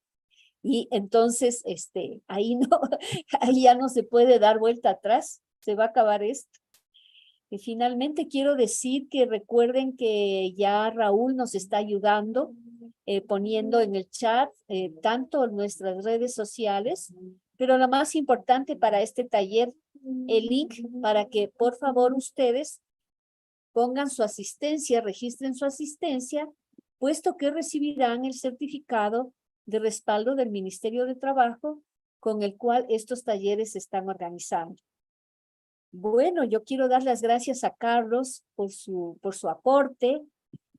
Y entonces, ahí ya no se puede dar vuelta atrás, se va a acabar esto. Y finalmente quiero decir que recuerden que ya Raúl nos está ayudando, poniendo en el chat tanto en nuestras redes sociales, pero lo más importante para este taller, el link para que por favor ustedes pongan su asistencia, registren su asistencia, puesto que recibirán el certificado de respaldo del Ministerio de Trabajo con el cual estos talleres se están organizando. Bueno, yo quiero dar las gracias a Carlos por su aporte,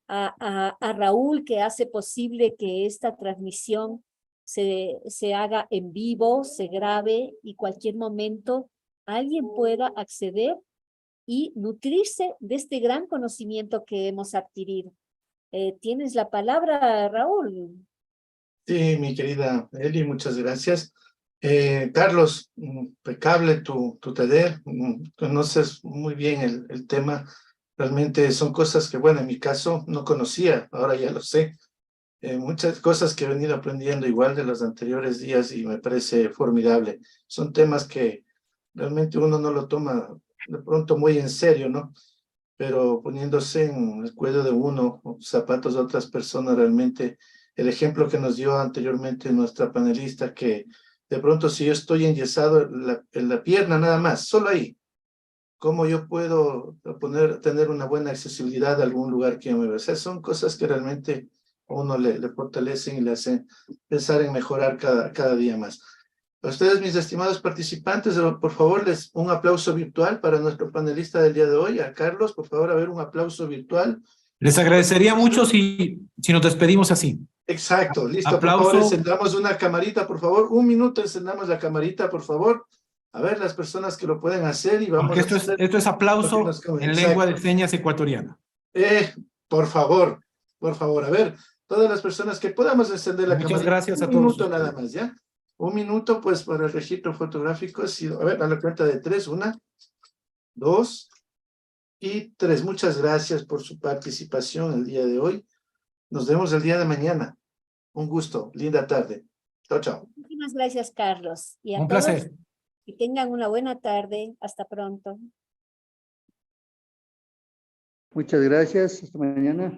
a Raúl que hace posible que esta transmisión se haga en vivo, se grabe y cualquier momento alguien pueda acceder y nutrirse de este gran conocimiento que hemos adquirido. ¿Tienes la palabra, Raúl? Sí, mi querida Eli, muchas gracias. Carlos, impecable tu taller, conoces muy bien el tema. Realmente son cosas que, bueno, en mi caso no conocía, ahora ya lo sé. Muchas cosas que he venido aprendiendo igual de los anteriores días y me parece formidable. Son temas que realmente uno no lo toma de pronto muy en serio, ¿no? Pero poniéndose en el cuello de uno, o zapatos de otras personas, realmente el ejemplo que nos dio anteriormente nuestra panelista, que de pronto si yo estoy enyesado en la pierna nada más, solo ahí, ¿cómo yo puedo tener una buena accesibilidad a algún lugar que yo me vea? O sea, son cosas que realmente a uno le fortalecen y le hacen pensar en mejorar cada día más. A ustedes, mis estimados participantes, por favor, un aplauso virtual para nuestro panelista del día de hoy, a Carlos. Por favor, a ver, un aplauso virtual. Les agradecería mucho si nos despedimos así. Exacto, listo. Aplauso. Por favor, encendamos una camarita, por favor. Un minuto, encendamos la camarita, por favor. A ver, las personas que lo pueden hacer y vamos Porque esto es aplauso en lengua de señas ecuatoriana. Por favor, a ver, todas las personas que podamos encender la camarita. Muchas gracias a todos. Un minuto nada más, ¿ya? Un minuto, pues, para el registro fotográfico. A ver, a la cuenta de 3, 1, 2 y 3. Muchas gracias por su participación el día de hoy. Nos vemos el día de mañana. Un gusto, linda tarde. Chao, chao. Muchísimas gracias, Carlos. Y a Un todos, placer. que tengan una buena tarde. Hasta pronto. Muchas gracias. Hasta mañana.